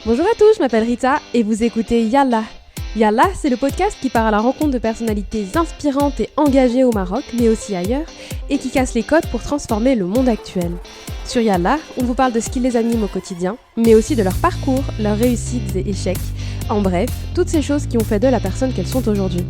Bonjour à tous, je m'appelle Rita et vous écoutez Yalla. Yalla, c'est le podcast qui part à la rencontre de personnalités inspirantes et engagées au Maroc, mais aussi ailleurs, et qui casse les codes pour transformer le monde actuel. Sur Yalla, on vous parle de ce qui les anime au quotidien, mais aussi de leur parcours, leurs réussites et échecs. En bref, toutes ces choses qui ont fait d'eux la personne qu'elles sont aujourd'hui.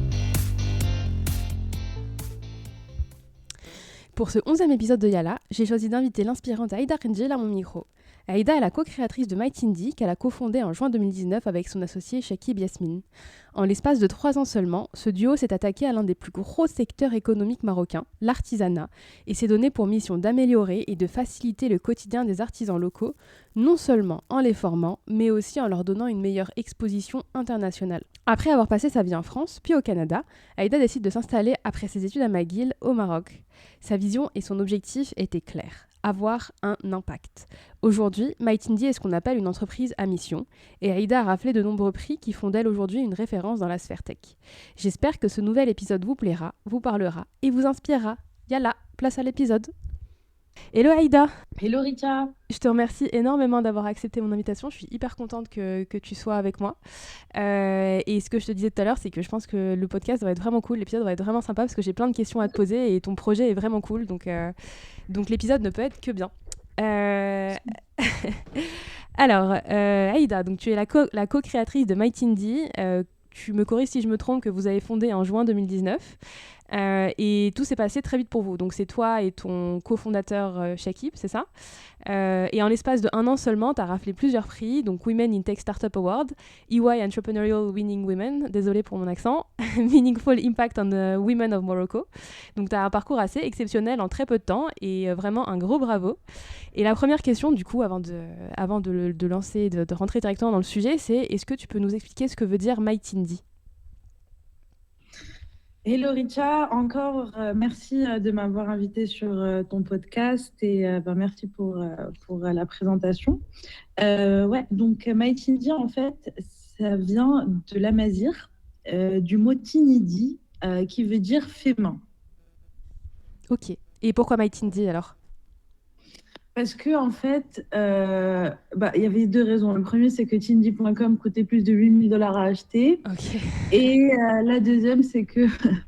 Pour ce 11e épisode de Yalla, j'ai choisi d'inviter l'inspirante Aïda Khendjil à mon micro. Aïda est la co-créatrice de MyTindy qu'elle a cofondée en juin 2019 avec son associé Chakib Yasmine. En l'espace de 3 ans seulement, ce duo s'est attaqué à l'un des plus gros secteurs économiques marocains, l'artisanat, et s'est donné pour mission d'améliorer et de faciliter le quotidien des artisans locaux, non seulement en les formant, mais aussi en leur donnant une meilleure exposition internationale. Après avoir passé sa vie en France, puis au Canada, Aïda décide de s'installer après ses études à McGill, au Maroc. Sa vision et son objectif étaient clairs. Avoir un impact. Aujourd'hui, MyTindy est ce qu'on appelle une entreprise à mission, et Aïda a raflé de nombreux prix qui font d'elle aujourd'hui une référence dans la sphère tech. J'espère que ce nouvel épisode vous plaira, vous parlera et vous inspirera. Yalla, place à l'épisode. Hello Aïda. Hello Rita. Je te remercie énormément d'avoir accepté mon invitation. Je suis hyper contente que tu sois avec moi. Et ce que je te disais tout à l'heure, c'est que je pense que le podcast va être vraiment cool, l'épisode va être vraiment sympa parce que j'ai plein de questions à te poser et ton projet est vraiment cool. Donc l'épisode ne peut être que bien. Alors, Aïda, donc tu es la co-créatrice de MyTindy. Tu me corriges si je me trompe, que vous avez fondé en juin 2019. Et tout s'est passé très vite pour vous. Donc c'est toi et ton cofondateur Chakib, c'est ça. Et en l'espace de 1 an seulement, tu as raflé plusieurs prix, donc Women in Tech Startup Award, EY Entrepreneurial Winning Women, désolé pour mon accent, Meaningful Impact on the Women of Morocco. Donc tu as un parcours assez exceptionnel en très peu de temps et vraiment un gros bravo. Et la première question, du coup, avant de lancer, de rentrer directement dans le sujet, c'est est-ce que tu peux nous expliquer ce que veut dire MyTindy ? Hello Richa, encore merci de m'avoir invité sur ton podcast et merci pour la présentation. Donc MyTindy, en fait, ça vient de l'amazigh, du mot tinidi, qui veut dire fait main. Ok. Et pourquoi MyTindy alors ? Parce que en fait, il y avait 2 raisons. Le premier, c'est que Tindy.com coûtait plus de $8 000 à acheter. Ok. Et la deuxième, c'est que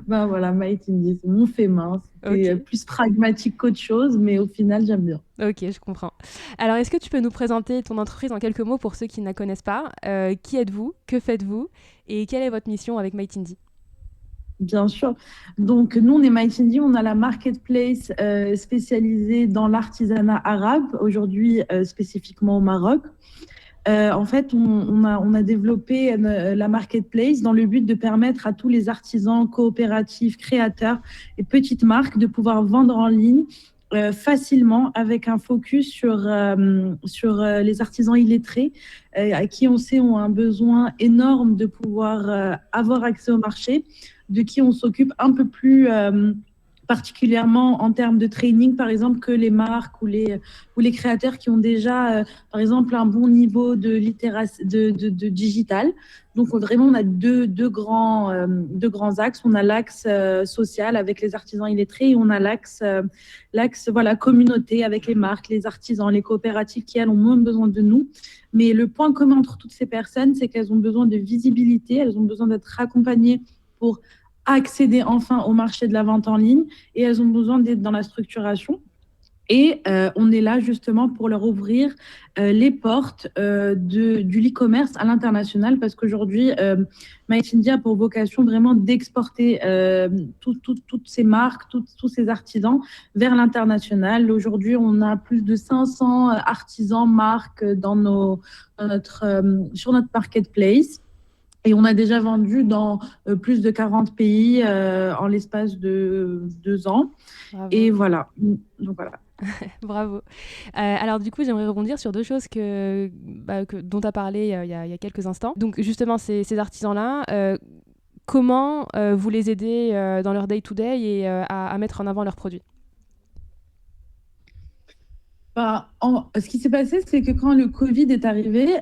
MyTindy, c'est mon fait main. C'était plus pragmatique qu'autre chose, mais au final, j'aime bien. Ok, je comprends. Alors, est-ce que tu peux nous présenter ton entreprise en quelques mots pour ceux qui ne la connaissent pas ? Qui êtes-vous ? Que faites-vous ? Et quelle est votre mission avec MyTindy ? Bien sûr. Donc, nous, on est MyTindy, on a la marketplace spécialisée dans l'artisanat arabe, aujourd'hui spécifiquement au Maroc. En fait, on a développé la marketplace dans le but de permettre à tous les artisans, coopératifs, créateurs et petites marques de pouvoir vendre en ligne facilement avec un focus sur les artisans illettrés à qui on sait ont un besoin énorme de pouvoir avoir accès au marché, de qui on s'occupe un peu plus particulièrement en termes de training, par exemple, que les marques ou les créateurs qui ont déjà, par exemple, un bon niveau de littératie, de digital. Donc, vraiment, on a deux grands axes. On a l'axe social avec les artisans illettrés et on a l'axe communauté avec les marques, les artisans, les coopératives qui, elles, ont moins besoin de nous. Mais le point commun entre toutes ces personnes, c'est qu'elles ont besoin de visibilité, elles ont besoin d'être accompagnées pour accéder enfin au marché de la vente en ligne et elles ont besoin d'être dans la structuration. Et on est là justement pour leur ouvrir les portes du e-commerce à l'international parce qu'aujourd'hui, MyTindy a pour vocation vraiment d'exporter toutes ces marques, tous ces artisans vers l'international. Aujourd'hui, on a plus de 500 artisans, marques sur notre marketplace. Et on a déjà vendu dans plus de 40 pays en l'espace de 2 ans. Bravo. Et voilà. Donc, voilà. Bravo. Alors du coup, j'aimerais rebondir sur 2 choses dont tu as parlé il y a quelques instants. Donc justement, ces artisans-là, comment vous les aidez dans leur day-to-day et à mettre en avant leurs produits ? Ce qui s'est passé, c'est que quand le Covid est arrivé,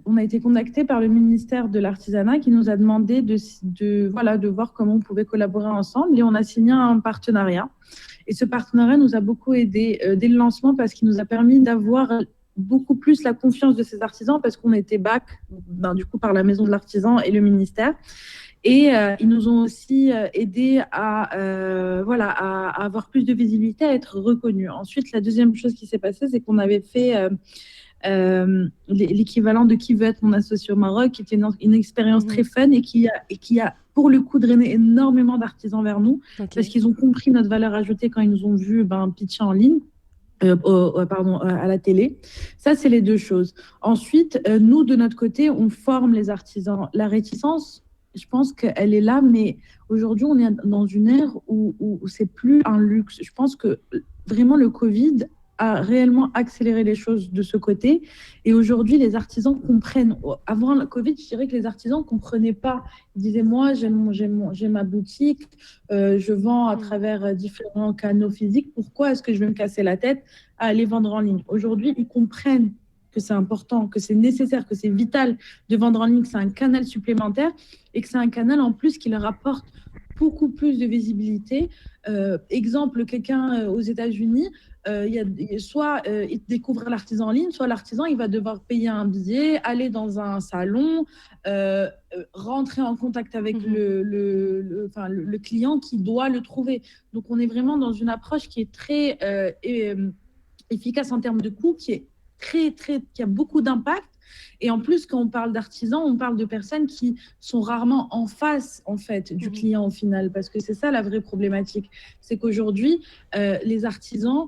on a été contacté par le ministère de l'Artisanat qui nous a demandé de voir comment on pouvait collaborer ensemble et on a signé un partenariat. Et ce partenariat nous a beaucoup aidé dès le lancement parce qu'il nous a permis d'avoir beaucoup plus la confiance de ces artisans parce qu'on était back, du coup, par la Maison de l'Artisan et le ministère. Et ils nous ont aussi aidés voilà, à avoir plus de visibilité, à être reconnus. Ensuite, la deuxième chose qui s'est passée, c'est qu'on avait fait l'équivalent de Qui veut être mon associé au Maroc, qui était une expérience très fun et qui a, pour le coup, drainé énormément d'artisans vers nous parce qu'ils ont compris notre valeur ajoutée quand ils nous ont vu pitcher en ligne. À la télé. Ça, c'est les deux choses. Ensuite, nous, de notre côté, on forme les artisans. La réticence, je pense qu'elle est là, mais aujourd'hui, on est dans une ère où c'est plus un luxe. Je pense que vraiment le Covid a réellement accéléré les choses de ce côté. Et aujourd'hui, les artisans comprennent. Avant le Covid, je dirais que les artisans ne comprenaient pas. Ils disaient, moi, j'ai ma boutique, je vends à travers différents canaux physiques. Pourquoi est-ce que je vais me casser la tête à aller vendre en ligne? Aujourd'hui, ils comprennent que c'est important, que c'est nécessaire, que c'est vital de vendre en ligne, que c'est un canal supplémentaire et que c'est un canal en plus qui leur apporte beaucoup plus de visibilité. Exemple, quelqu'un aux États-Unis, soit il découvre l'artisan en ligne, soit l'artisan il va devoir payer un billet, aller dans un salon, rentrer en contact avec le client qui doit le trouver. Donc on est vraiment dans une approche qui est très efficace en termes de coût, qui a beaucoup d'impact. Et en plus, quand on parle d'artisans, on parle de personnes qui sont rarement en face, en fait, du client au final, parce que c'est ça la vraie problématique. C'est qu'aujourd'hui, les artisans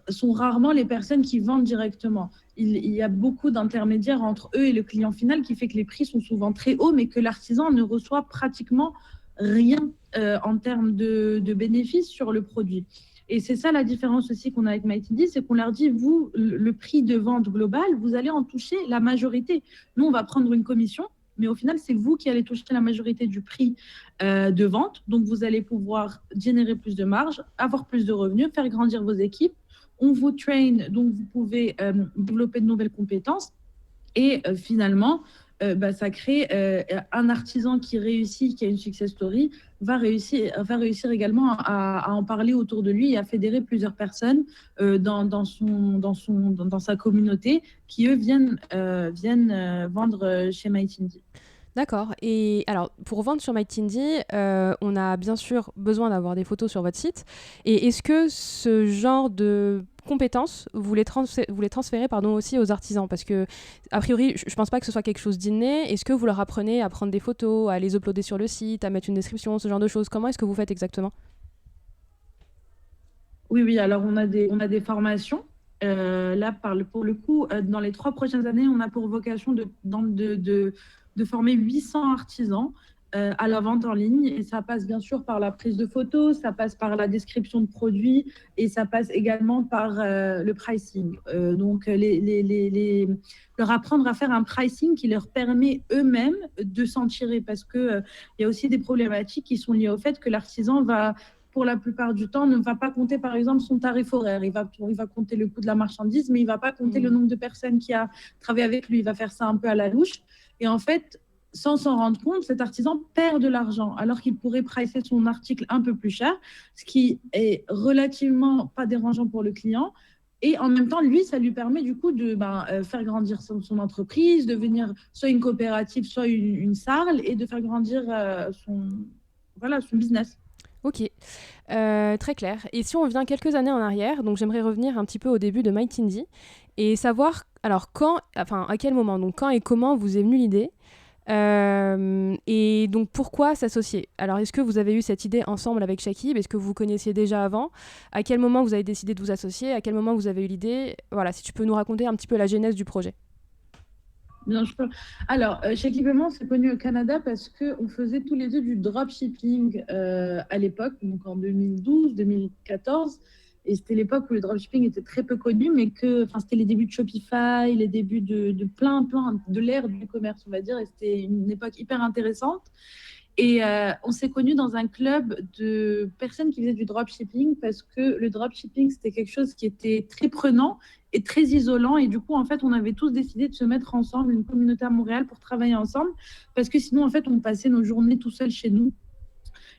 sont rarement les personnes qui vendent directement. Il y a beaucoup d'intermédiaires entre eux et le client final qui fait que les prix sont souvent très hauts, mais que l'artisan ne reçoit pratiquement rien en termes de bénéfices sur le produit. Et c'est ça la différence aussi qu'on a avec Mighty, c'est qu'on leur dit, vous, le prix de vente global, vous allez en toucher la majorité. Nous, on va prendre une commission, mais au final, c'est vous qui allez toucher la majorité du prix de vente. Donc, vous allez pouvoir générer plus de marge, avoir plus de revenus, faire grandir vos équipes. On vous train, donc vous pouvez développer de nouvelles compétences. Et finalement, ça crée un artisan qui réussit, qui a une success story, va réussir également à en parler autour de lui et à fédérer plusieurs personnes dans sa communauté qui, eux, viennent vendre chez MyTindy. D'accord. Et alors, pour vendre sur MyTindy, on a bien sûr besoin d'avoir des photos sur votre site. Et est-ce que ce genre de compétences, vous les transférez aussi aux artisans? Parce que, a priori, je ne pense pas que ce soit quelque chose d'inné. Est-ce que vous leur apprenez à prendre des photos, à les uploader sur le site, à mettre une description, ce genre de choses? Comment est-ce que vous faites exactement? Oui. Alors, on a des formations. Là, pour le coup, dans les 3 prochaines années, on a pour vocation de former 800 artisans à la vente en ligne. Et ça passe bien sûr par la prise de photos, ça passe par la description de produits et ça passe également par le pricing. Donc, leur apprendre à faire un pricing qui leur permet eux-mêmes de s'en tirer parce qu'il y a aussi des problématiques qui sont liées au fait que l'artisan va, pour la plupart du temps, ne va pas compter, par exemple, son tarif horaire. Il va compter le coût de la marchandise, mais il ne va pas compter le nombre de personnes qui a travaillé avec lui. Il va faire ça un peu à la louche. Et en fait, sans s'en rendre compte, cet artisan perd de l'argent, alors qu'il pourrait pricer son article un peu plus cher, ce qui est relativement pas dérangeant pour le client. Et en même temps, lui, ça lui permet du coup de faire grandir son entreprise, de devenir soit une coopérative, soit une SARL, et de faire grandir son business. Ok, très clair. Et si on revient quelques années en arrière, donc j'aimerais revenir un petit peu au début de MyTindy et savoir, alors à quel moment, donc quand et comment vous est venue l'idée et donc pourquoi s'associer? Alors est-ce que vous avez eu cette idée ensemble avec Shakib? Est-ce que vous vous connaissiez déjà avant? À quel moment vous avez décidé de vous associer? À quel moment vous avez eu l'idée? Voilà, si tu peux nous raconter un petit peu la genèse du projet. Bien sûr. Alors, Shakib et moi, on s'est connus au Canada parce qu'on faisait tous les deux du dropshipping à l'époque, donc en 2012-2014. Et c'était l'époque où le dropshipping était très peu connu, mais c'était les débuts de Shopify, les débuts de plein de l'ère du commerce, on va dire. Et c'était une époque hyper intéressante. Et on s'est connus dans un club de personnes qui faisaient du dropshipping parce que le dropshipping, c'était quelque chose qui était très prenant et très isolant. Et du coup, en fait, on avait tous décidé de se mettre ensemble, une communauté à Montréal, pour travailler ensemble parce que sinon, en fait, on passait nos journées tout seuls chez nous.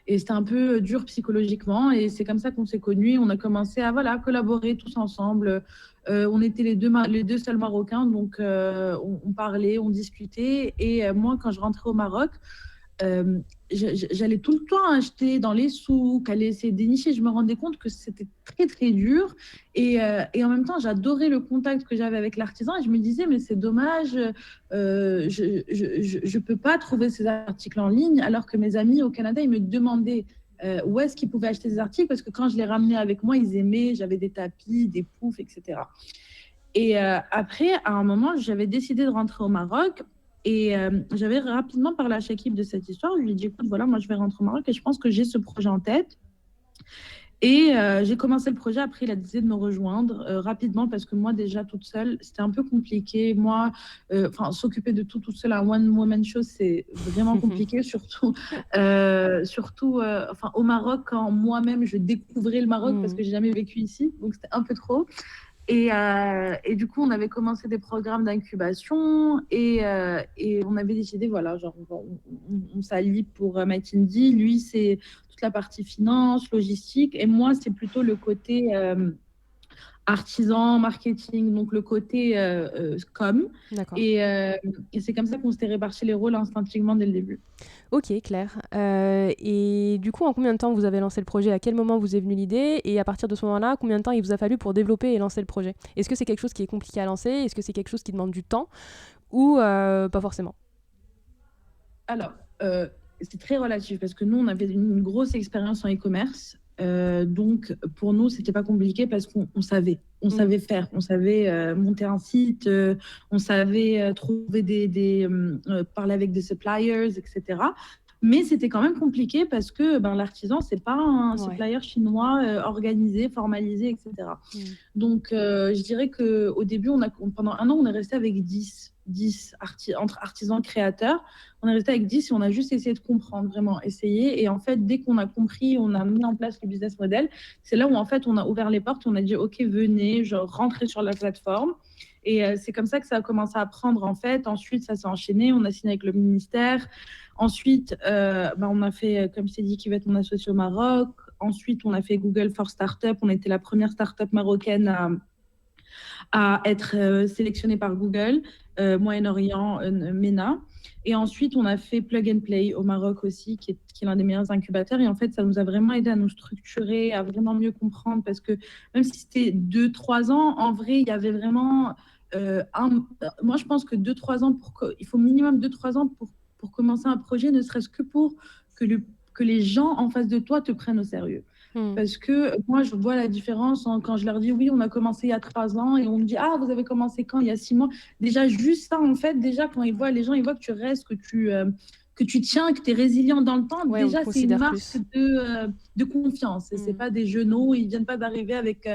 Et c'était un peu dur psychologiquement. Et c'est comme ça qu'on s'est connus. On a commencé à voilà, collaborer tous ensemble. On était les deux seuls Marocains, donc on parlait, on discutait. Et moi, quand je rentrais au Maroc, euh, j'allais tout le temps acheter dans les souks, aller essayer de dénicher. Je me rendais compte que c'était très, très dur. Et en même temps, j'adorais le contact que j'avais avec l'artisan. Et je me disais, mais c'est dommage, je peux pas trouver ces articles en ligne, alors que mes amis au Canada, ils me demandaient où est-ce qu'ils pouvaient acheter ces articles, parce que quand je les ramenais avec moi, ils aimaient, j'avais des tapis, des poufs, etc. Et après, à un moment, j'avais décidé de rentrer au Maroc. Et j'avais rapidement parlé à Chakib de cette histoire. Je lui ai dit, écoute, voilà, moi, je vais rentrer au Maroc et je pense que j'ai ce projet en tête. Et j'ai commencé le projet. Après, il a décidé de me rejoindre rapidement parce que moi, déjà, toute seule, c'était un peu compliqué. Moi, s'occuper de tout toute seule, un one-woman show, c'est vraiment compliqué, surtout au Maroc, quand moi-même, je découvrais le Maroc parce que j'ai jamais vécu ici. Donc, c'était un peu trop. Et du coup, on avait commencé des programmes d'incubation et on avait décidé, voilà, genre, on s'allie pour McKinsey. Lui, c'est toute la partie finance, logistique, et moi, c'est plutôt le côté artisan, marketing, donc le côté com. D'accord. Et c'est comme ça qu'on s'était réparti les rôles instinctivement dès le début. Ok, clair. Et du coup, en combien de temps vous avez lancé le projet? À quel moment vous est venue l'idée? Et à partir de ce moment-là, combien de temps il vous a fallu pour développer et lancer le projet? Est-ce que c'est quelque chose qui est compliqué à lancer? Est-ce que c'est quelque chose qui demande du temps? Ou pas forcément? Alors, c'est très relatif parce que nous, on avait une grosse expérience en e-commerce. Donc, pour nous, c'était pas compliqué parce qu'on savait. On savait faire. On savait monter un site, on savait trouver parler avec des suppliers, etc. Mais c'était quand même compliqué parce que ben, l'artisan, c'est pas un supplier chinois organisé, formalisé, etc. Donc, je dirais qu'au début, pendant un an, on est resté avec 10 entre artisans créateurs. On est resté avec 10 et on a juste essayé de comprendre, vraiment essayer. Et en fait, dès qu'on a compris, on a mis en place le business model. C'est là où en fait, on a ouvert les portes, on a dit, OK, venez, genre, rentrez sur la plateforme. Et c'est comme ça que ça a commencé à prendre en fait. Ensuite, ça s'est enchaîné. On a signé avec le ministère. Ensuite, on a fait, comme je t'ai dit, qui va être mon associé au Maroc. Ensuite, on a fait Google for Startup. On était la première startup marocaine à être sélectionnée par Google, Moyen-Orient, MENA. Et ensuite, on a fait Plug and Play au Maroc aussi, qui est l'un des meilleurs incubateurs. Et en fait, ça nous a vraiment aidé à nous structurer, à vraiment mieux comprendre, parce que même si c'était 2-3 ans, en vrai, il y avait vraiment moi, je pense que 2-3 ans, il faut minimum 2-3 ans pour commencer un projet, ne serait-ce que pour que les gens en face de toi te prennent au sérieux. Parce que moi, je vois la différence quand je leur dis oui, on a commencé il y a 3 ans et on me dit ah, vous avez commencé quand? Il y a 6 mois. Déjà, juste ça, en fait, déjà, quand les gens ils voient que tu restes, que tu tiens, que tu es résilient dans le temps, Ouais, on te déjà, c'est une considère marque plus. de confiance. Et c'est pas des genoux, ils viennent pas d'arriver avec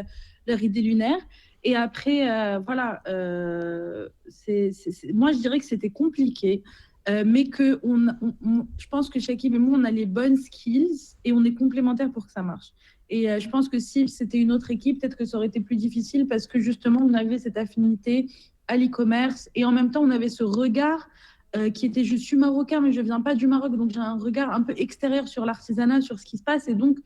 leur idée lunaire. Et après, voilà, moi, je dirais que c'était compliqué. Mais je pense que Shakib et moi, on a les bonnes skills et on est complémentaires pour que ça marche. Et je pense que si c'était une autre équipe, peut-être que ça aurait été plus difficile parce que justement, on avait cette affinité à l'e-commerce et en même temps, on avait ce regard qui était je suis marocain, mais je ne viens pas du Maroc, donc j'ai un regard un peu extérieur sur l'artisanat, sur ce qui se passe. Et donc,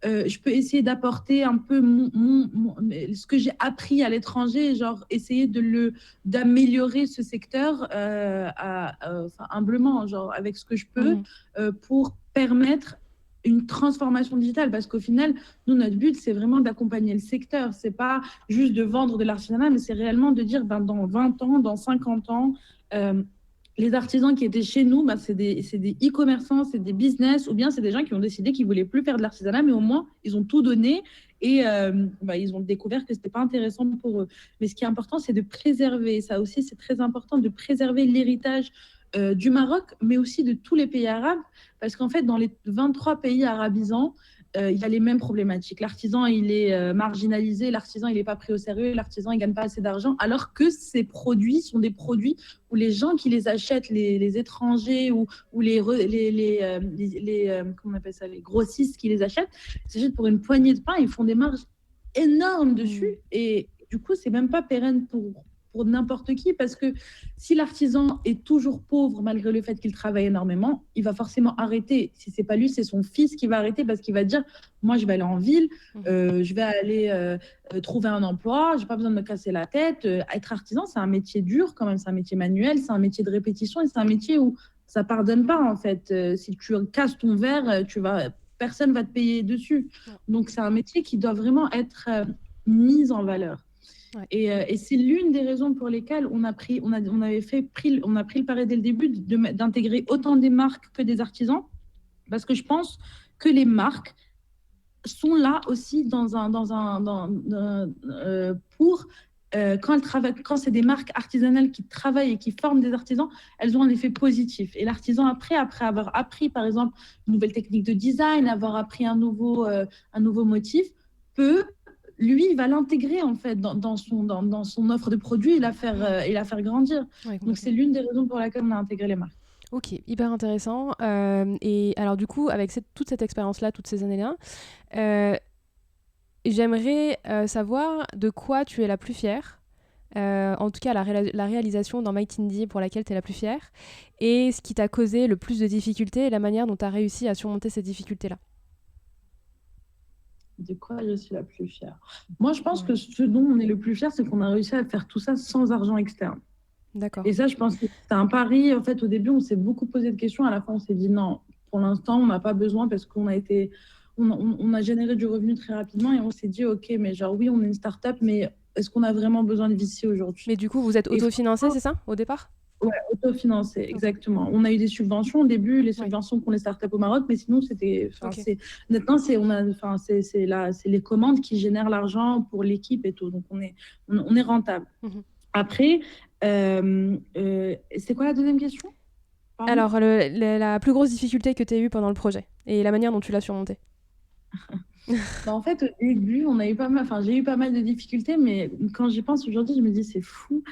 je peux essayer d'apporter un peu ce que j'ai appris à l'étranger, genre essayer d'améliorer ce secteur humblement, genre avec ce que je peux pour permettre une transformation digitale. Parce qu'au final, nous, notre but, c'est vraiment d'accompagner le secteur. C'est pas juste de vendre de l'artisanat, mais c'est réellement de dire ben, dans 20 ans, dans 50 ans, les artisans qui étaient chez nous, c'est des e-commerçants, c'est des business, ou bien c'est des gens qui ont décidé qu'ils ne voulaient plus faire de l'artisanat, mais au moins, ils ont tout donné et ils ont découvert que ce n'était pas intéressant pour eux. Mais ce qui est important, c'est de préserver, ça aussi, c'est très important, de préserver l'héritage du Maroc, mais aussi de tous les pays arabes, parce qu'en fait, dans les 23 pays arabisants, il y a les mêmes problématiques. L'artisan, il est marginalisé, l'artisan, il n'est pas pris au sérieux, l'artisan, il ne gagne pas assez d'argent, alors que ces produits sont des produits où les gens qui les achètent, les étrangers ou comment on appelle ça, les grossistes qui les achètent pour une poignée de pain, ils font des marges énormes dessus et du coup, c'est même pas pérenne pour pour n'importe qui, parce que si l'artisan est toujours pauvre, malgré le fait qu'il travaille énormément, il va forcément arrêter. Si c'est pas lui, c'est son fils qui va arrêter parce qu'il va dire, moi, je vais aller en ville, je vais aller trouver un emploi, j'ai pas besoin de me casser la tête. Être artisan, c'est un métier dur quand même, c'est un métier manuel, c'est un métier de répétition et c'est un métier où ça pardonne pas en fait. Si tu casses ton verre, personne va te payer dessus. Donc c'est un métier qui doit vraiment être mis en valeur. Ouais. Et c'est l'une des raisons pour lesquelles on a pris le pari dès le début d'intégrer autant des marques que des artisans, parce que je pense que les marques sont là aussi pour quand c'est des marques artisanales qui travaillent et qui forment des artisans, elles ont un effet positif. Et l'artisan, après avoir appris, par exemple, une nouvelle technique de design, avoir appris un nouveau motif, lui, il va l'intégrer en fait dans son offre de produits et la faire grandir. Ouais, donc, c'est l'une des raisons pour laquelle on a intégré les marques. Ok, hyper intéressant. Et alors du coup, avec toute cette expérience-là, toutes ces années-là, j'aimerais savoir de quoi tu es la plus fière. En tout cas, la réalisation dans Mighty Indie pour laquelle tu es la plus fière. Et ce qui t'a causé le plus de difficultés et la manière dont tu as réussi à surmonter ces difficultés-là. De quoi je suis la plus fière? Moi, je pense que ce dont on est le plus fier, c'est qu'on a réussi à faire tout ça sans argent externe. D'accord. Et ça, je pense que c'est un pari. En fait, au début, on s'est beaucoup posé de questions. À la fin, on s'est dit non, pour l'instant, on n'a pas besoin parce qu'on a généré du revenu très rapidement et on s'est dit, OK, mais genre, oui, on est une start-up, mais est-ce qu'on a vraiment besoin de VC aujourd'hui? Mais du coup, vous êtes autofinancé, c'est ça, au départ? Ouais, autofinancé, exactement. On a eu des subventions au début, les subventions qu'ont les startups au Maroc, mais sinon, maintenant, c'est les commandes qui génèrent l'argent pour l'équipe et tout. Donc, on est rentable. Après, c'est quoi la deuxième question? Pardon. Alors, la plus grosse difficulté que tu as eue pendant le projet et la manière dont tu l'as surmontée. En fait, au début, j'ai eu pas mal de difficultés, mais quand j'y pense aujourd'hui, je me dis c'est fou.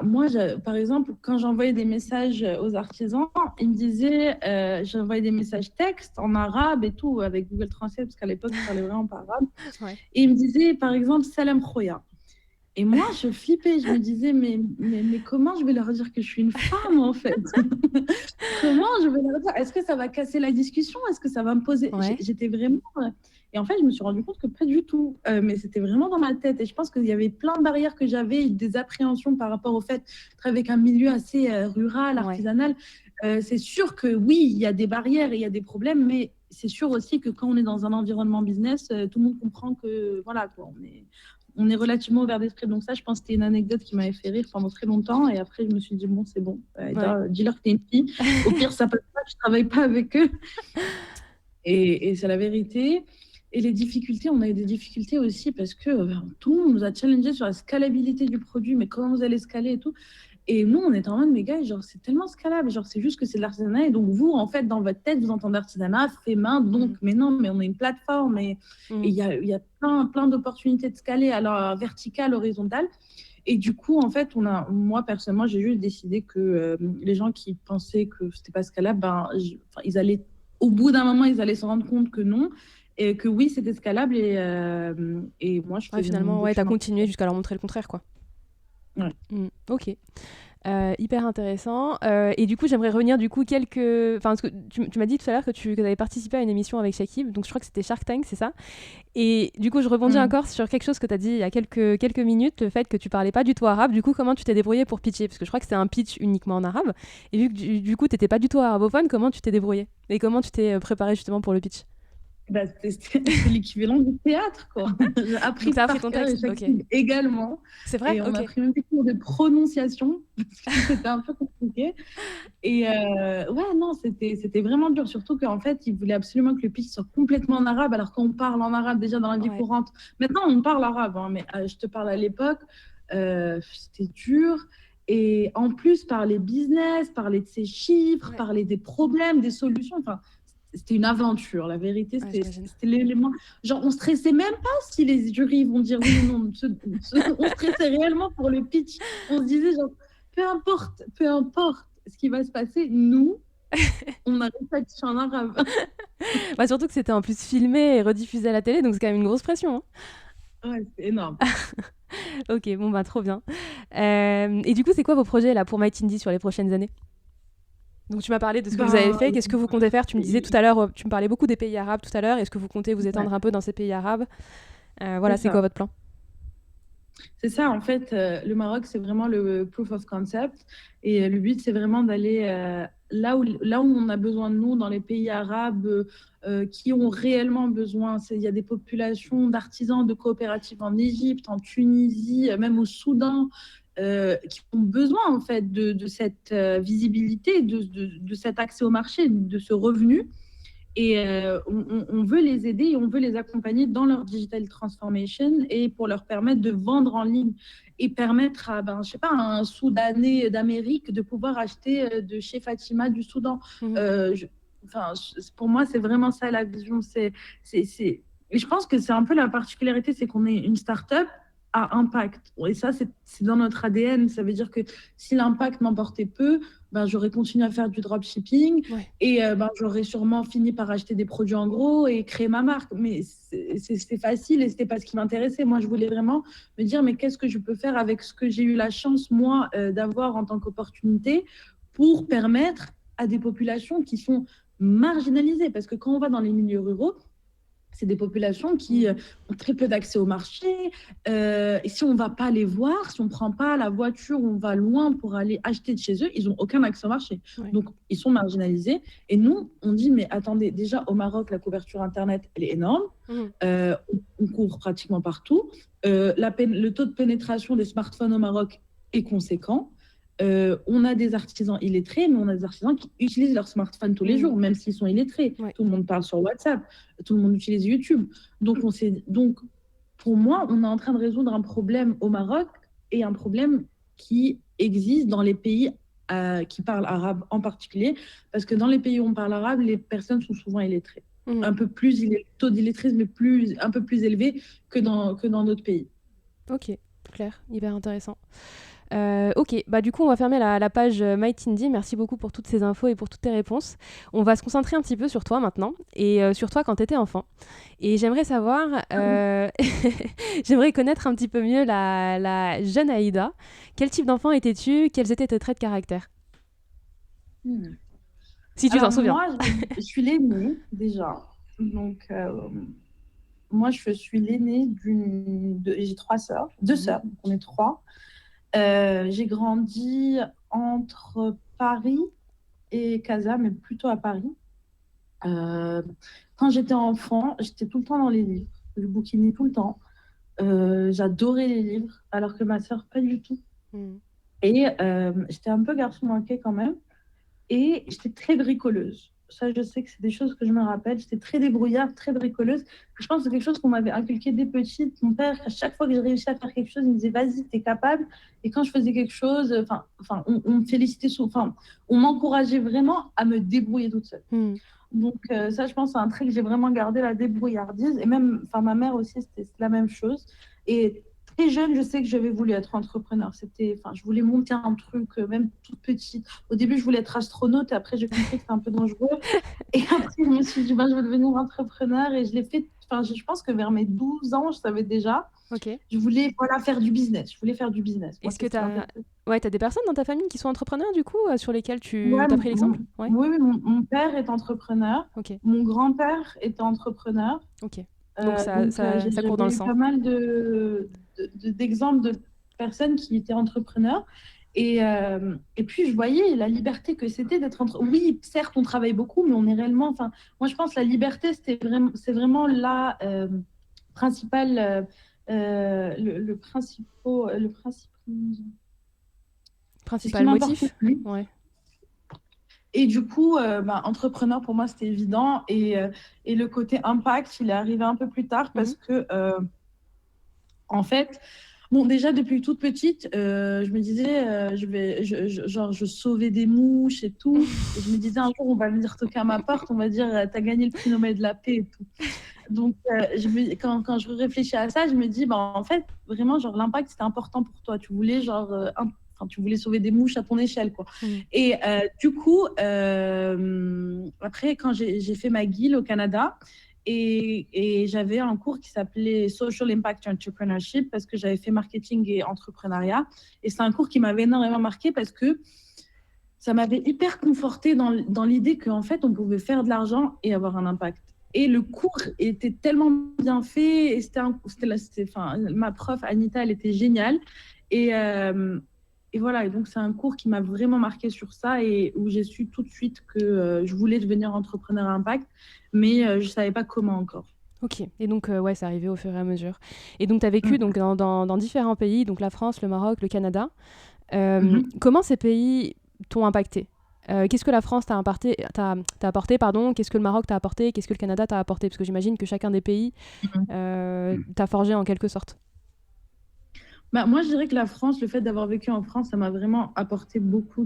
Moi, par exemple, quand j'envoyais des messages aux artisans, ils me disaient, j'envoyais des messages textes en arabe et tout, avec Google Translate, parce qu'à l'époque, je parlais vraiment pas arabe. Ouais. Et ils me disaient, par exemple, Salam Khoya. Et moi, je flippais, je me disais, mais comment je vais leur dire que je suis une femme, en fait? Comment je vais leur dire? Est-ce que ça va casser la discussion? Est-ce que ça va me poser? J'étais vraiment... Et en fait, je me suis rendu compte que pas du tout. Mais c'était vraiment dans ma tête. Et je pense qu'il y avait plein de barrières que j'avais, des appréhensions par rapport au fait d'être avec un milieu assez rural, artisanal. C'est sûr que oui, il y a des barrières et il y a des problèmes, mais c'est sûr aussi que quand on est dans un environnement business, tout le monde comprend que, voilà, quoi, on est relativement ouvert d'esprit. Donc ça, je pense que c'était une anecdote qui m'avait fait rire pendant très longtemps. Et après, je me suis dit, bon, c'est bon. Dis-leur que t'es une fille. Au pire, ça passe pas, je travaille pas avec eux. Et c'est la vérité. Et les difficultés, on a eu des difficultés aussi parce que tout le monde nous a challengé sur la scalabilité du produit, mais comment vous allez scaler et tout. Et nous, on est en mode, mais gars, genre, c'est tellement scalable, genre, c'est juste que c'est de l'artisanat. Et donc, vous, en fait, dans votre tête, vous entendez artisanat, fait main, donc, mais non, mais on est une plateforme et il y a plein d'opportunités de scaler, alors verticale, horizontale. Et du coup, en fait, moi, personnellement, j'ai juste décidé que les gens qui pensaient que c'était pas scalable, ils allaient, au bout d'un moment, ils allaient se rendre compte que non. Et que oui, c'était scalable et moi, je faisais finalement, t'as continué jusqu'à leur montrer le contraire, quoi. Ouais. Ok. Hyper intéressant. Et du coup, j'aimerais revenir parce que tu m'as dit tout à l'heure que tu avais participé à une émission avec Shakib, donc je crois que c'était Shark Tank, c'est ça? Et du coup, je rebondis encore sur quelque chose que tu as dit il y a quelques minutes, le fait que tu parlais pas du tout arabe. Du coup, comment tu t'es débrouillé pour pitcher? Parce que je crois que c'était un pitch uniquement en arabe. Et vu que du coup, t'étais pas du tout arabophone, comment tu t'es débrouillé? Et comment tu t'es préparé justement pour le pitch? C'est l'équivalent du théâtre, quoi. J'ai appris par ton cœur texte, également. C'est vrai? Et on a pris même des cours de prononciation, parce que c'était un peu compliqué. Et non, c'était vraiment dur, surtout qu'en fait, ils voulaient absolument que le pitch soit complètement en arabe, alors qu'on parle en arabe déjà dans la vie courante. Maintenant, on parle arabe, hein, mais je te parle à l'époque, c'était dur. Et en plus, parler business, parler de ses chiffres, parler des problèmes, des solutions, enfin... C'était une aventure, la vérité, c'était l'élément. Genre, on stressait même pas si les jurys vont dire oui ou non. On stressait réellement pour le pitch. On se disait, genre, peu importe ce qui va se passer, nous, on a réussi à pitcher en arabe. Surtout que c'était en plus filmé et rediffusé à la télé, donc c'est quand même une grosse pression. Hein. Ouais, c'est énorme. Ok, bon bah trop bien. Et du coup, c'est quoi vos projets là pour Might Indie sur les prochaines années? Donc tu m'as parlé de ce que vous avez Ben, fait, qu'est-ce que vous comptez faire? Tu me disais tout à l'heure, tu me parlais beaucoup des pays arabes tout à l'heure, est-ce que vous comptez vous ouais, étendre un peu dans ces pays arabes? c'est Voilà, c'est quoi ça. votre plan? C'est ça, en fait, le Maroc, c'est vraiment le proof of concept. Et le but, c'est vraiment d'aller là où on a besoin de nous, dans les pays arabes qui ont réellement besoin. Il y a des populations d'artisans, de coopératives en Égypte, en Tunisie, même au Soudan, qui ont besoin, en fait, de cette visibilité, de cet accès au marché, de ce revenu. Et on veut les aider et on veut les accompagner dans leur digital transformation et pour leur permettre de vendre en ligne et permettre à, ben, je sais pas, à un Soudanais d'Amérique de pouvoir acheter de chez Fatima du Soudan. Mhm. Euh, je- pour moi, c'est vraiment ça la vision. Et je pense que c'est un peu la particularité, c'est qu'on est une start-up à impact. Et ça, c'est dans notre ADN. Ça veut dire que si l'impact m'emportait peu, ben, j'aurais continué à faire du dropshipping. Ouais. Et ben, j'aurais sûrement fini par acheter des produits en gros et créer ma marque. Mais c'était facile et c'était pas ce qui m'intéressait. Moi, je voulais vraiment me dire, mais qu'est-ce que je peux faire avec ce que j'ai eu la chance, moi, d'avoir en tant qu'opportunité pour permettre à des populations qui sont marginalisées. Parce que quand on va dans les milieux ruraux, c'est des populations qui ont très peu d'accès au marché. Et si on ne va pas les voir, si on ne prend pas la voiture, on va loin pour aller acheter de chez eux, ils n'ont aucun accès au marché. Ouais. Donc, ils sont marginalisés. Et nous, on dit, mais attendez, déjà au Maroc, la couverture Internet, elle est énorme. Mhm. On couvre pratiquement partout. Le taux de pénétration des smartphones au Maroc est conséquent. On a des artisans illettrés, mais on a des artisans qui utilisent leur smartphone tous les Mhm. jours, même s'ils sont illettrés. Ouais. Tout le monde parle sur WhatsApp, tout le monde utilise YouTube. Donc, pour moi, on est en train de résoudre un problème au Maroc et un problème qui existe dans les pays qui parlent arabe en particulier, parce que dans les pays où on parle arabe, les personnes sont souvent illettrées. Mhm. Un peu plus, le taux d'illettrisme est un peu plus élevé que dans d'autres pays. Ok, clair, hyper intéressant. Ok, bah du coup on va fermer la page Might Indie. Merci beaucoup pour toutes ces infos et pour toutes tes réponses. On va se concentrer un petit peu sur toi maintenant et sur toi quand tu étais enfant. Et j'aimerais savoir, j'aimerais connaître un petit peu mieux la jeune Aïda. Quel type d'enfant étais-tu? Quels étaient tes traits de caractère? Hmm. Si tu t'en Alors souviens. moi, je suis l'aînée déjà. Donc moi, je suis l'aînée j'ai trois sœurs, deux sœurs, donc on est trois. J'ai grandi entre Paris et Casa, mais plutôt à Paris. Euh, Quand j'étais enfant, j'étais tout le temps dans les livres. Je bouquinais tout le temps. J'adorais les livres, alors que ma sœur, pas du tout. Mhm. Et j'étais un peu garçon manqué quand même. Et j'étais très bricoleuse. Ça, je sais que c'est des choses que je me rappelle. J'étais très débrouillarde, très bricoleuse. Je pense que c'est quelque chose qu'on m'avait inculqué dès petite. Mon père, à chaque fois que j'ai réussi à faire quelque chose, il me disait, vas-y, t'es capable. Et quand je faisais quelque chose, on me félicitait, on m'encourageait vraiment à me débrouiller toute seule. Mhm. Donc, ça, je pense, c'est un trait que j'ai vraiment gardé, la débrouillardise. Et même, ma mère aussi, c'était la même chose. Et très jeune, je sais que j'avais voulu être entrepreneur. Je voulais monter un truc, même toute petite. Au début, je voulais être astronaute. Et après, j'ai compris que c'était un peu dangereux. Et après, je me suis dit, ben, je vais devenir entrepreneur. Et je l'ai fait. Enfin, je pense que vers mes 12 ans, je savais déjà. Ok. Je voulais, voilà, faire du business. Je voulais faire du business. Moi, Est-ce que c'était un peu. t'as des personnes dans ta famille qui sont entrepreneurs du coup, sur lesquelles tu Ouais, t'as pris l'exemple? Ouais. oui, oui, mon père est entrepreneur. Ok. Mon grand-père est entrepreneur. Ok. Donc Donc, ça court dans j'avais le eu sang. pas mal d'exemples de personnes qui étaient entrepreneurs. Et puis, je voyais la liberté que c'était d'être Oui, certes, on travaille beaucoup, mais on est réellement. Enfin, moi, je pense que la liberté, c'est vraiment la principale. Le principal. C'est ce qui Principal m'importe le motif? plus. Ouais. Et du coup, entrepreneur, pour moi, c'était évident. Et le côté impact, il est arrivé un peu plus tard Mhm. parce que, en fait, bon, déjà, depuis toute petite, je me disais, genre, je sauvais des mouches et tout. Et je me disais, un jour, on va venir toquer à ma porte, on va dire, t'as gagné le prix Nobel de la paix et tout. Donc, quand je réfléchis à ça, je me dis, bah, en fait, vraiment, genre, l'impact, c'était important pour toi. Tu voulais, genre, tu voulais sauver des mouches à ton échelle, quoi. Mhm. Et du coup, après, quand j'ai fait ma guile au Canada, Et j'avais un cours qui s'appelait Social Impact Entrepreneurship parce que j'avais fait marketing et entrepreneuriat. Et c'est un cours qui m'avait énormément marqué parce que ça m'avait hyper conforté dans l'idée qu'en fait, on pouvait faire de l'argent et avoir un impact. Et le cours était tellement bien fait. Et enfin, ma prof, Anita, elle était géniale. Et, euh, et voilà, et donc c'est un cours qui m'a vraiment marqué sur ça et où j'ai su tout de suite que je voulais devenir entrepreneur à impact, mais je ne savais pas comment encore. Ok, et donc ouais, c'est arrivé au fur et à mesure. Et donc tu as vécu Mm. donc, dans différents pays, donc la France, le Maroc, le Canada. Mhm. Comment ces pays t'ont impacté? Qu'est-ce que la France t'a apporté, pardon? Qu'est-ce que le Maroc t'a apporté? Qu'est-ce que le Canada t'a apporté? Parce que j'imagine que chacun des pays t'a forgé en quelque sorte. Bah, moi, je dirais que la France, le fait d'avoir vécu en France, ça m'a vraiment apporté beaucoup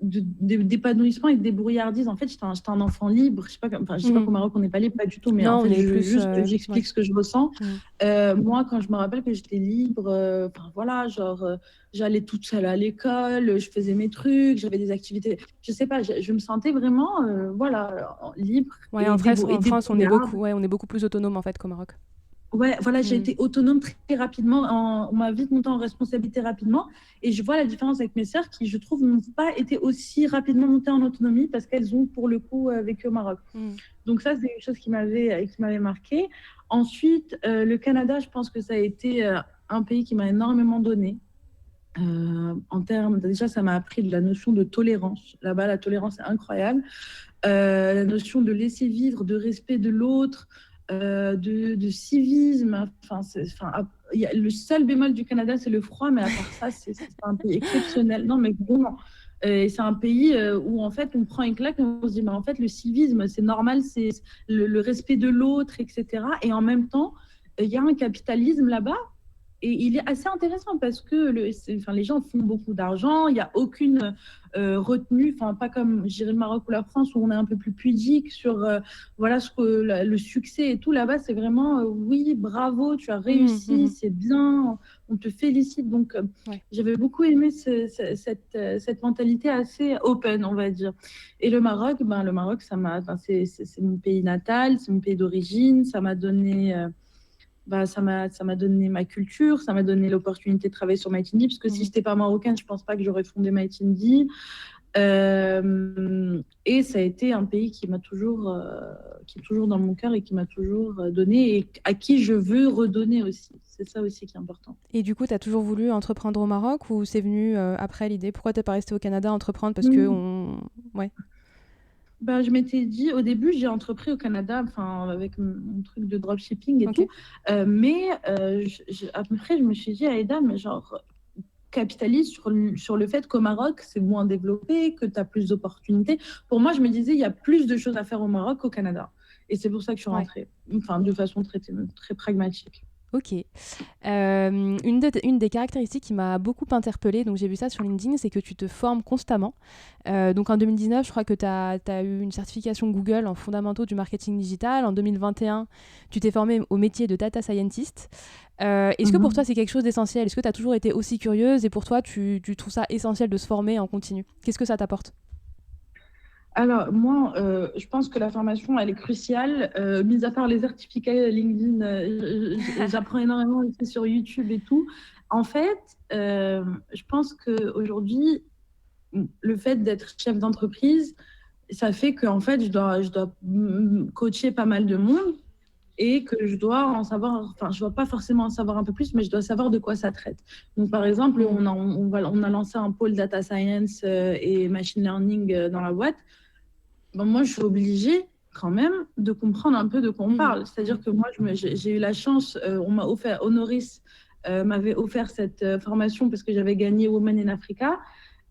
d'épanouissement et de débrouillardise. En fait, j'étais un enfant libre. Je sais pas Mhm. qu'au Maroc, on n'est pas libre, pas du tout. Mais en Non, on fait, est plus... j'explique ouais. ce que je ressens. Mhm. Moi, quand je me rappelle que j'étais libre, enfin, voilà, genre, j'allais toute seule à l'école, je faisais mes trucs, j'avais des activités. Je sais pas, je me sentais vraiment, voilà, libre Ouais, et, En France, débrouillarde. on est beaucoup plus autonome en fait qu'au Maroc. Ouais, voilà, j'ai Mhm. été autonome très rapidement. On m'a vite monté en responsabilité rapidement. Et je vois la différence avec mes sœurs qui, je trouve, n'ont pas été aussi rapidement montées en autonomie parce qu'elles ont, pour le coup, vécu au Maroc. Mhm. Donc ça, c'est quelque chose qui m'avait marqué. Ensuite, le Canada, je pense que ça a été un pays qui m'a énormément donné. En termes, déjà, ça m'a appris de la notion de tolérance. Là-bas, la tolérance est incroyable. La notion de laisser vivre, de respect de l'autre, de civisme. Le seul bémol du Canada, c'est le froid, mais à part ça, c'est un pays exceptionnel. Non, mais vraiment. C'est un pays où en fait on prend une claque et on se dit mais en fait le civisme c'est normal, c'est le respect de l'autre, etc. Et en même temps il y a un capitalisme là-bas et il est assez intéressant parce que enfin, les gens font beaucoup d'argent, il n'y a aucune retenue, enfin, pas comme je dirais le Maroc ou la France où on est un peu plus pudique sur voilà, le succès et tout. Là-bas, c'est vraiment oui, bravo, tu as Mhm. réussi, Mhm. c'est bien, on te félicite. Donc, Ouais. j'avais beaucoup aimé cette mentalité assez open, on va dire. Et le Maroc c'est mon pays natal, c'est mon pays d'origine, ça m'a donné. Ça m'a donné ma culture, ça m'a donné l'opportunité de travailler sur Might Indie, parce que si je Mhm. n'étais pas marocaine, je ne pense pas que j'aurais fondé Might Indie. Et ça a été un pays qui est toujours dans mon cœur et qui m'a toujours donné et à qui je veux redonner aussi. C'est ça aussi qui est important. Et du coup, tu as toujours voulu entreprendre au Maroc ou c'est venu après l'idée? Pourquoi t'es pas resté au Canada entreprendre? Parce que Mm. on... Ouais. Bah, je m'étais dit, au début, j'ai entrepris au Canada, enfin, avec mon truc de dropshipping et Ok. tout. Mais après, je me suis dit, Aïda, mais genre, capitalise sur le fait qu'au Maroc, c'est moins développé, que tu as plus d'opportunités. Pour moi, je me disais, il y a plus de choses à faire au Maroc qu'au Canada. Et c'est pour ça que je suis Ouais. rentrée, enfin, de façon très pragmatique. Ok. Une des caractéristiques qui m'a beaucoup interpellée, donc j'ai vu ça sur LinkedIn, c'est que tu te formes constamment. Donc en 2019, je crois que tu as eu une certification Google en fondamentaux du marketing digital. En 2021, tu t'es formé au métier de data scientist. Est-ce que pour toi, Mhm. c'est quelque chose d'essentiel? Est-ce que tu as toujours été aussi curieuse et pour toi, tu trouves ça essentiel de se former en continu? Qu'est-ce que ça t'apporte? Alors, moi, je pense que la formation, elle est cruciale. Mis à part les certificats LinkedIn, j'apprends énormément aussi sur YouTube et tout. En fait, je pense qu'aujourd'hui, le fait d'être chef d'entreprise, ça fait qu'en fait, je dois coacher pas mal de monde et que je dois en savoir, enfin, je dois pas forcément en savoir un peu plus, mais je dois savoir de quoi ça traite. Donc, par exemple, Mhm. on a lancé un pôle data science et machine learning dans la boîte. Ben, moi, je suis obligée quand même de comprendre un peu de quoi on Mhm. parle. C'est-à-dire Mhm. que moi, j'ai eu la chance, on m'a offert, Honoris m'avait offert cette formation parce que j'avais gagné Women in Africa.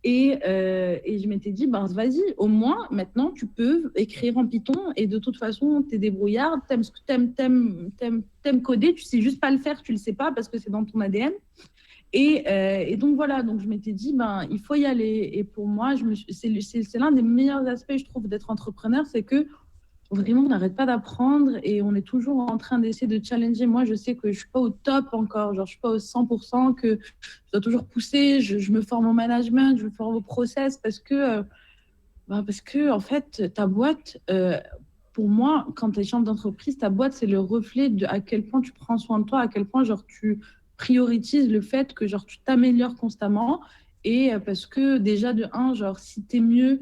Et je m'étais dit, ben, vas-y, au moins, maintenant, tu peux écrire en Python et de toute façon, tu es débrouillard, t'aimes coder, tu sais juste pas le faire, tu le sais pas parce que c'est dans ton ADN. Et donc voilà, donc je m'étais dit, ben, il faut y aller. Et pour moi, c'est l'un des meilleurs aspects, je trouve, d'être entrepreneur, c'est que vraiment, on n'arrête pas d'apprendre et on est toujours en train d'essayer de challenger. Moi, je sais que je suis pas au top encore, genre je suis pas au 100%, que je dois toujours pousser, je me forme au management, je me forme au process parce que en fait, ta boîte, pour moi, quand tu es chef d'entreprise, ta boîte, c'est le reflet de à quel point tu prends soin de toi, à quel point genre, tu priorises le fait que genre, tu t'améliores constamment. Et parce que déjà, de un, genre, si tu es mieux,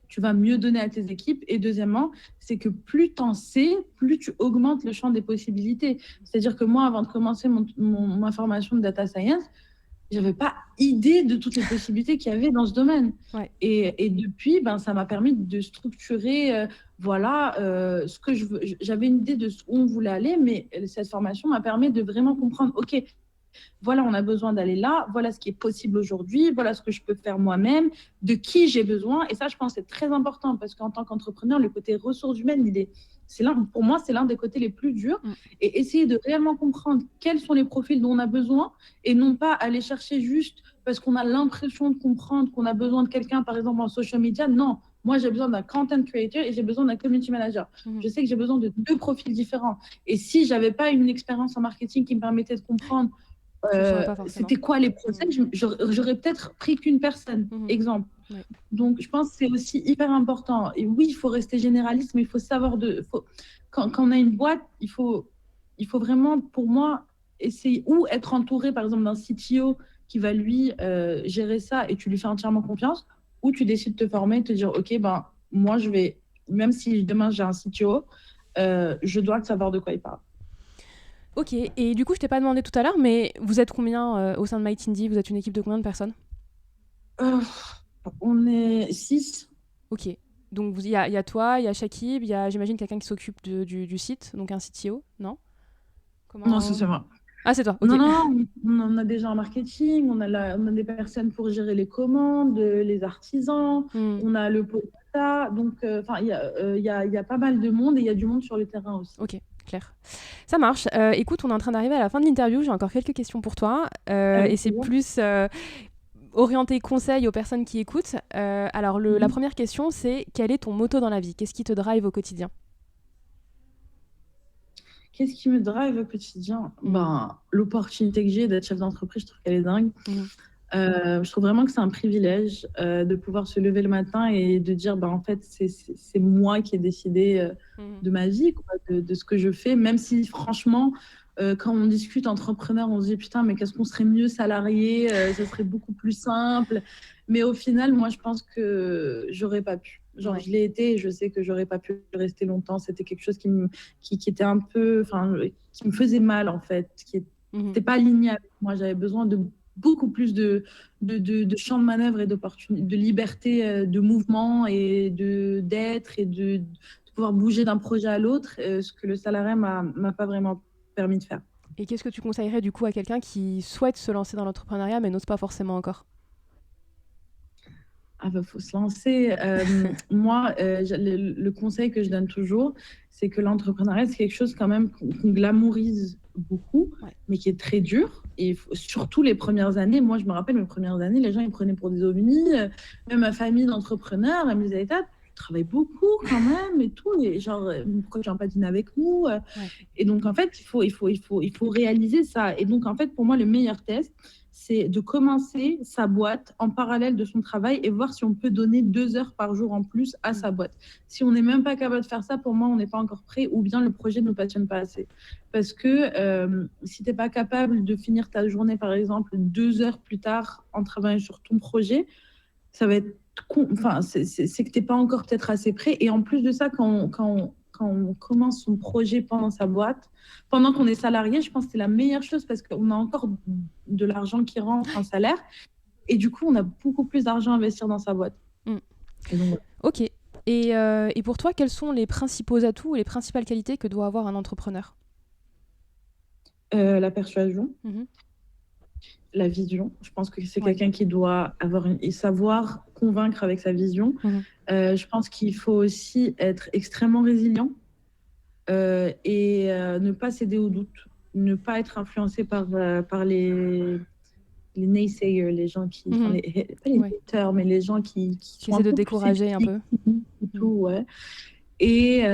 tu vas mieux donner à tes équipes. Et deuxièmement, c'est que plus tu en sais, plus tu augmentes le champ des possibilités. C'est-à-dire que moi, avant de commencer ma formation de data science, j'avais pas idée de toutes les possibilités qu'il y avait dans ce domaine. Ouais. Et depuis, ben, ça m'a permis de structurer, voilà, ce que je veux. J'avais une idée de où on voulait aller, mais cette formation m'a permis de vraiment comprendre, OK, voilà, on a besoin d'aller là, voilà ce qui est possible aujourd'hui, voilà ce que je peux faire moi-même, de qui j'ai besoin. Et ça, je pense, c'est très important parce qu'en tant qu'entrepreneur, le côté ressources humaines, pour moi, c'est l'un des côtés les plus durs. Et essayer de réellement comprendre quels sont les profils dont on a besoin et non pas aller chercher juste parce qu'on a l'impression de comprendre qu'on a besoin de quelqu'un, par exemple, en social media. Non, moi, j'ai besoin d'un content creator et j'ai besoin d'un community manager. Je sais que j'ai besoin de deux profils différents. Et si je n'avais pas une expérience en marketing qui me permettait de comprendre c'était quoi les process, j'aurais peut-être pris qu'une personne, exemple. Ouais. Donc, je pense que c'est aussi hyper important. Et oui, il faut rester généraliste, mais il faut savoir quand on a une boîte, il faut vraiment, pour moi, essayer ou être entouré, par exemple, d'un CTO qui va lui gérer ça et tu lui fais entièrement confiance, ou tu décides de te former, de te dire, OK, ben, moi, même si demain j'ai un CTO, je dois savoir de quoi il parle. Ok, et du coup, je t'ai pas demandé tout à l'heure, mais vous êtes combien au sein de MyTindy? Vous êtes une équipe de combien de personnes? On est 6. Ok, donc il y a toi, il y a Shakib, il y a, j'imagine, quelqu'un qui s'occupe du site, donc un CTO, non? Non, c'est moi. Ah, c'est toi, ok. Non, on a déjà un marketing, on a des personnes pour gérer les commandes, les artisans, on a le pôle data, donc il y a pas mal de monde et il y a du monde sur le terrain aussi. Ok. Claire. Ça marche. Écoute, on est en train d'arriver à la fin de l'interview. J'ai encore quelques questions pour toi. Et c'est plus orienté conseil aux personnes qui écoutent. Alors, la première question, c'est quel est ton motto dans la vie? Qu'est-ce qui te drive au quotidien? Qu'est-ce qui me drive au quotidien? L'opportunité que j'ai d'être chef d'entreprise, je trouve qu'elle est dingue. Je trouve vraiment que c'est un privilège de pouvoir se lever le matin et de dire en fait c'est moi qui ai décidé de ma vie, quoi, de ce que je fais, même si franchement quand on discute entrepreneur on se dit putain mais qu'est-ce qu'on serait mieux salarié, ça serait beaucoup plus simple, mais au final moi je pense que j'aurais pas pu, je l'ai été et je sais que j'aurais pas pu rester longtemps. C'était quelque chose qui était un peu, qui me faisait mal en fait, qui n'était pas aligné avec moi. J'avais besoin de beaucoup plus de champs de manœuvre et d'opportunités, de liberté de mouvement et d'être et de pouvoir bouger d'un projet à l'autre, ce que le salariat m'a pas vraiment permis de faire. Et qu'est-ce que tu conseillerais du coup à quelqu'un qui souhaite se lancer dans l'entrepreneuriat mais n'ose pas forcément encore? Faut se lancer. Moi, le conseil que je donne toujours, c'est que l'entrepreneuriat, c'est quelque chose quand même qu'on glamourise beaucoup, mais qui est très dur. Et surtout les premières années, moi, je me rappelle mes premières années, les gens, ils prenaient pour des ovnis. Même ma famille d'entrepreneurs, elle me disait, tu travailles beaucoup quand même et tout. Et genre, pourquoi tu viens pas dîner avec nous? Et donc, en fait, il faut réaliser ça. Et donc, en fait, pour moi, le meilleur test, c'est de commencer sa boîte en parallèle de son travail et voir si on peut donner 2 heures par jour en plus à sa boîte. Si on n'est même pas capable de faire ça, pour moi, on n'est pas encore prêt ou bien le projet ne nous passionne pas assez. Parce que si tu n'es pas capable de finir ta journée, par exemple, 2 heures plus tard en travaillant sur ton projet, ça va être c'est que tu n'es pas encore peut-être assez prêt. Et en plus de ça, quand on commence son projet pendant sa boîte, pendant qu'on est salarié, je pense que c'est la meilleure chose parce qu'on a encore de l'argent qui rentre en salaire. Et du coup, on a beaucoup plus d'argent à investir dans sa boîte. Et donc, ok. Et pour toi, quels sont les principaux atouts et les principales qualités que doit avoir un entrepreneur? La persuasion. La vision. Je pense que c'est quelqu'un qui doit savoir convaincre avec sa vision. Je pense qu'il faut aussi être extrêmement résilient et ne pas céder au doute, ne pas être influencé par les naysayers, les gens qui, pas les haters, mais les gens qui essaient de décourager un peu. Et tout, Et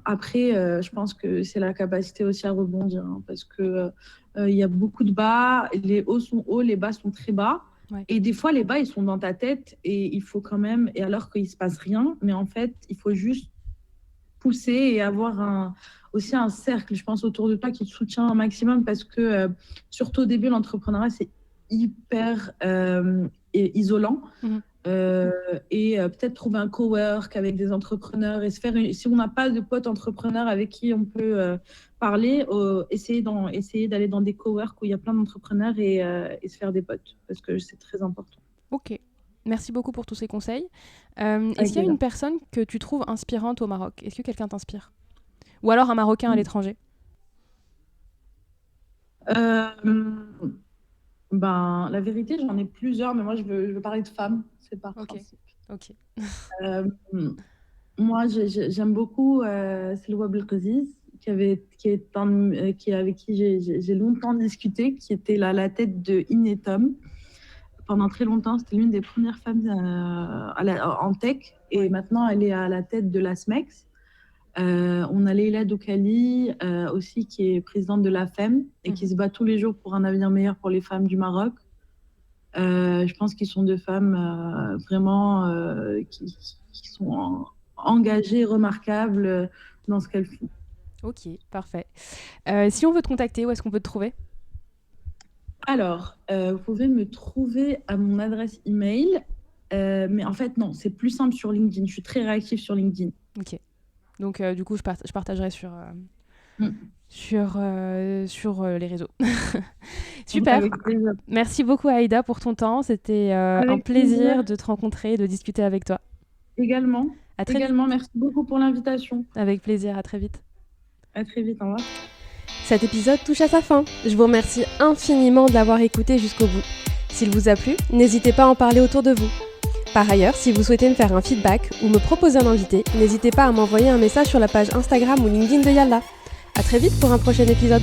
après, je pense que c'est la capacité aussi à rebondir, parce que il y a beaucoup de bas, les hauts sont hauts, les bas sont très bas. Et des fois, les bas, ils sont dans ta tête et il faut quand même, et alors qu'il ne se passe rien, mais en fait, il faut juste pousser et avoir aussi un cercle, je pense, autour de toi qui te soutient un maximum parce que, surtout au début, l'entrepreneuriat, c'est hyper isolant. Et peut-être trouver un cowork avec des entrepreneurs et si on n'a pas de potes entrepreneurs avec qui on peut parler, essayer d'aller dans des coworks où il y a plein d'entrepreneurs et se faire des potes parce que c'est très important. Ok, merci beaucoup pour tous ces conseils. Est-ce qu'il y a une personne que tu trouves inspirante au Maroc? Est-ce que quelqu'un t'inspire? Ou alors un Marocain à l'étranger? La vérité, j'en ai plusieurs, mais moi, je veux parler de femmes. C'est par principe. Ok. Moi, j'aime beaucoup Selwa Belkhaziz, avec qui j'ai longtemps discuté, qui était la tête de Inetum. Pendant très longtemps, c'était l'une des premières femmes en tech. Et maintenant, elle est à la tête de la SMEX. On a Leila Doukali aussi, qui est présidente de la FEM et qui se bat tous les jours pour un avenir meilleur pour les femmes du Maroc. Je pense qu'ils sont deux femmes vraiment qui sont engagées, remarquables dans ce qu'elles font. Ok, parfait. Si on veut te contacter, où est-ce qu'on peut te trouver? Alors, vous pouvez me trouver à mon adresse email, mais en fait, non, c'est plus simple sur LinkedIn. Je suis très réactive sur LinkedIn. Ok. Donc, du coup, je partagerai sur les réseaux. Super. Merci beaucoup, Aïda, pour ton temps. C'était un plaisir de te rencontrer et de discuter avec toi. Également. À très vite. Merci beaucoup pour l'invitation. Avec plaisir. À très vite. À très vite. Au revoir. Cet épisode touche à sa fin. Je vous remercie infiniment de l'avoir écouté jusqu'au bout. S'il vous a plu, n'hésitez pas à en parler autour de vous. Par ailleurs, si vous souhaitez me faire un feedback ou me proposer un invité, n'hésitez pas à m'envoyer un message sur la page Instagram ou LinkedIn de Yalla. À très vite pour un prochain épisode.